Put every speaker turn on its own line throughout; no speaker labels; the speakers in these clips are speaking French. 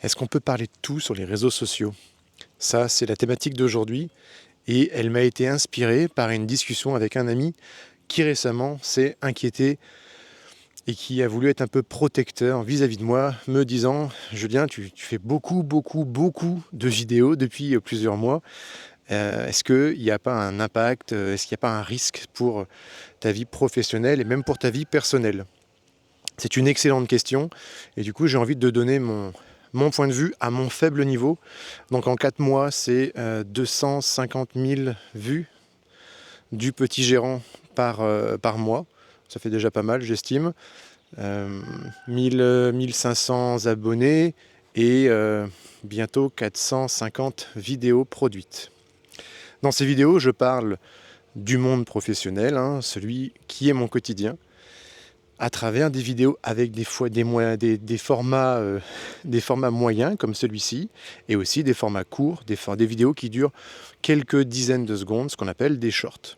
Est-ce qu'on peut parler de tout sur les réseaux sociaux? Ça, c'est la thématique d'aujourd'hui et elle m'a été inspirée par une discussion avec un ami qui récemment s'est inquiété et qui a voulu être un peu protecteur vis-à-vis de moi, me disant: «Julien, tu fais beaucoup, beaucoup, beaucoup de vidéos depuis, plusieurs mois. Est-ce qu'il n'y a pas un impact, est-ce qu'il n'y a pas un risque pour, ta vie professionnelle et même pour ta vie personnelle?» C'est une excellente question et du coup, j'ai envie de donner mon point de vue à mon faible niveau. Donc en 4 mois, c'est, 250 000 vues du petit gérant par mois. Ça fait déjà pas mal, j'estime. 1 abonnés et bientôt 450 vidéos produites. Dans ces vidéos, je parle du monde professionnel, hein, celui qui est mon quotidien, à travers des vidéos avec des formats, des formats moyens comme celui-ci, et aussi des formats courts, des vidéos qui durent quelques dizaines de secondes, ce qu'on appelle des shorts.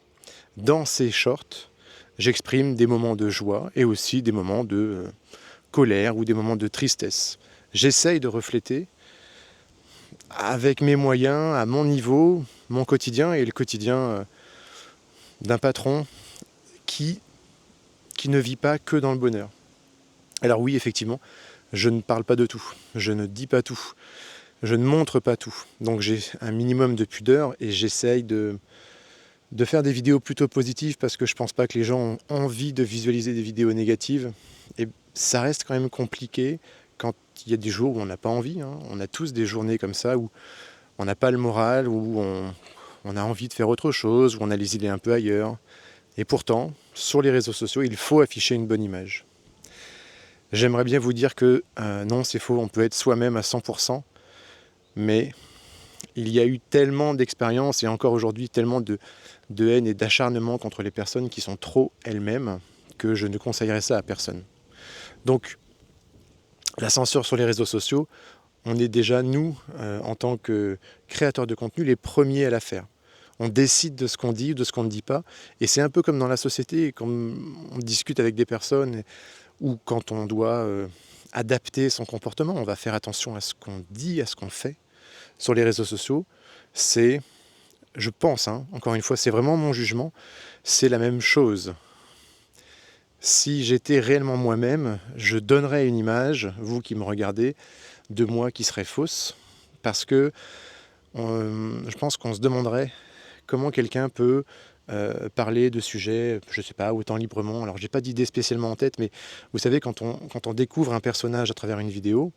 Dans ces shorts, j'exprime des moments de joie et aussi des moments de colère ou des moments de tristesse. J'essaye de refléter avec mes moyens, à mon niveau, mon quotidien et le quotidien d'un patron qui ne vit pas que dans le bonheur. Alors oui, effectivement, je ne parle pas de tout, je ne dis pas tout, je ne montre pas tout. Donc j'ai un minimum de pudeur et j'essaye de faire des vidéos plutôt positives parce que je pense pas que les gens ont envie de visualiser des vidéos négatives. Et ça reste quand même compliqué quand il y a des jours où on n'a pas envie, hein. On a tous des journées comme ça où on n'a pas le moral, où on a envie de faire autre chose, où on a les idées un peu ailleurs. Et pourtant, sur les réseaux sociaux, il faut afficher une bonne image. J'aimerais bien vous dire que non, c'est faux, on peut être soi-même à 100%, mais il y a eu tellement d'expériences et encore aujourd'hui tellement de haine et d'acharnement contre les personnes qui sont trop elles-mêmes que je ne conseillerais ça à personne. Donc, la censure sur les réseaux sociaux, on est déjà, nous, en tant que créateurs de contenu, les premiers à la faire. On décide de ce qu'on dit ou de ce qu'on ne dit pas. Et c'est un peu comme dans la société, quand on discute avec des personnes ou quand on doit adapter son comportement, on va faire attention à ce qu'on dit, à ce qu'on fait. Sur les réseaux sociaux, c'est, je pense, hein, encore une fois, c'est vraiment mon jugement, c'est la même chose. Si j'étais réellement moi-même, je donnerais une image, vous qui me regardez, de moi qui serait fausse, parce que je pense qu'on se demanderait comment quelqu'un peut parler de sujets, je ne sais pas, autant librement. Alors, j'ai pas d'idée spécialement en tête, mais vous savez, quand on découvre un personnage à travers une vidéo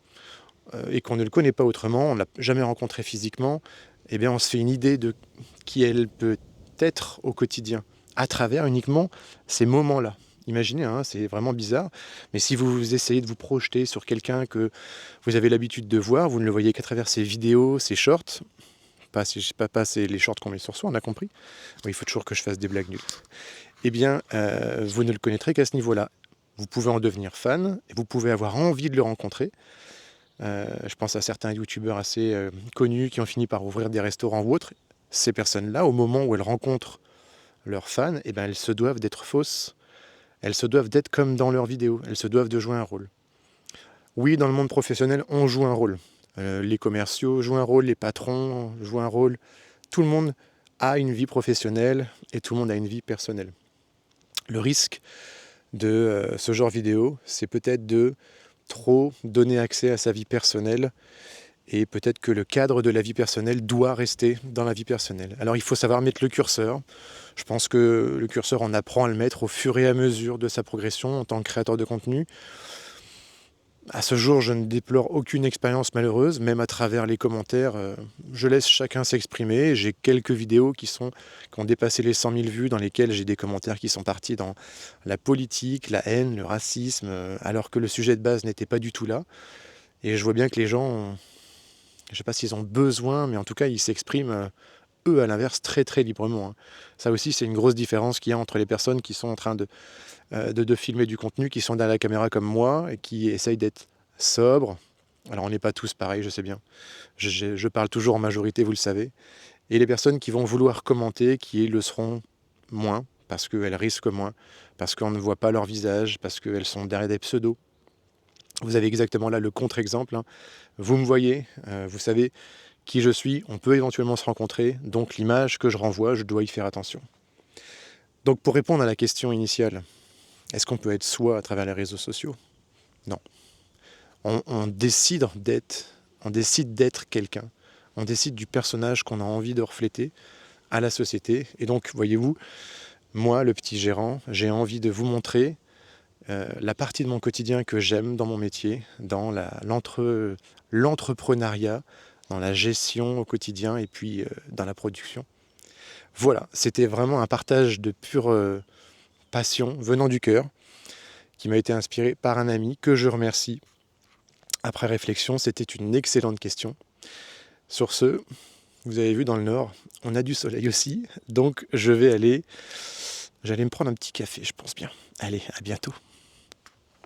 et qu'on ne le connaît pas autrement, on ne l'a jamais rencontré physiquement, eh bien, on se fait une idée de qui elle peut être au quotidien, à travers uniquement ces moments-là. Imaginez, hein, c'est vraiment bizarre, mais si vous essayez de vous projeter sur quelqu'un que vous avez l'habitude de voir, vous ne le voyez qu'à travers ses vidéos, ses shorts, pas c'est les shorts qu'on met sur soi, on a compris. Oui, il faut toujours que je fasse des blagues nulles. Eh bien, vous ne le connaîtrez qu'à ce niveau-là. Vous pouvez en devenir fan, et vous pouvez avoir envie de le rencontrer. Je pense à certains youtubeurs assez connus qui ont fini par ouvrir des restaurants ou autres. Ces personnes-là, au moment où elles rencontrent leurs fans, eh ben, elles se doivent d'être fausses. Elles se doivent d'être comme dans leurs vidéos. Elles se doivent de jouer un rôle. Oui, dans le monde professionnel, on joue un rôle. Les commerciaux jouent un rôle, les patrons jouent un rôle. Tout le monde a une vie professionnelle et tout le monde a une vie personnelle. Le risque de ce genre de vidéo, c'est peut-être de trop donner accès à sa vie personnelle et peut-être que le cadre de la vie personnelle doit rester dans la vie personnelle. Alors il faut savoir mettre le curseur. Je pense que le curseur, on apprend à le mettre au fur et à mesure de sa progression en tant que créateur de contenu. À ce jour, je ne déplore aucune expérience malheureuse, même à travers les commentaires. Je laisse chacun s'exprimer. J'ai quelques vidéos qui ont dépassé les 100 000 vues, dans lesquelles j'ai des commentaires qui sont partis dans la politique, la haine, le racisme, alors que le sujet de base n'était pas du tout là. Et je vois bien que les gens, je ne sais pas s'ils ont besoin, mais en tout cas, ils s'expriment, eux, à l'inverse, très très librement, hein. Ça aussi, c'est une grosse différence qu'il y a entre les personnes qui sont en train de filmer du contenu, qui sont derrière la caméra comme moi et qui essayent d'être sobres. Alors on n'est pas tous pareils, je sais bien. Je parle toujours en majorité, vous le savez. Et les personnes qui vont vouloir commenter, qui le seront moins, parce qu'elles risquent moins, parce qu'on ne voit pas leur visage, parce qu'elles sont derrière des pseudos. Vous avez exactement là le contre-exemple, hein. Vous me voyez, vous savez qui je suis, on peut éventuellement se rencontrer, donc l'image que je renvoie, je dois y faire attention. Donc pour répondre à la question initiale, est-ce qu'on peut être soi à travers les réseaux sociaux? Non. On décide d'être quelqu'un. On décide du personnage qu'on a envie de refléter à la société. Et donc, voyez-vous, moi, le petit gérant, j'ai envie de vous montrer la partie de mon quotidien que j'aime dans mon métier, dans l'entrepreneuriat, dans la gestion au quotidien et puis dans la production. Voilà, c'était vraiment un partage de pure passion venant du cœur qui m'a été inspiré par un ami que je remercie. Après réflexion, c'était une excellente question. Sur ce, vous avez vu dans le nord, on a du soleil aussi, donc j'allais me prendre un petit café, je pense bien. Allez, à bientôt.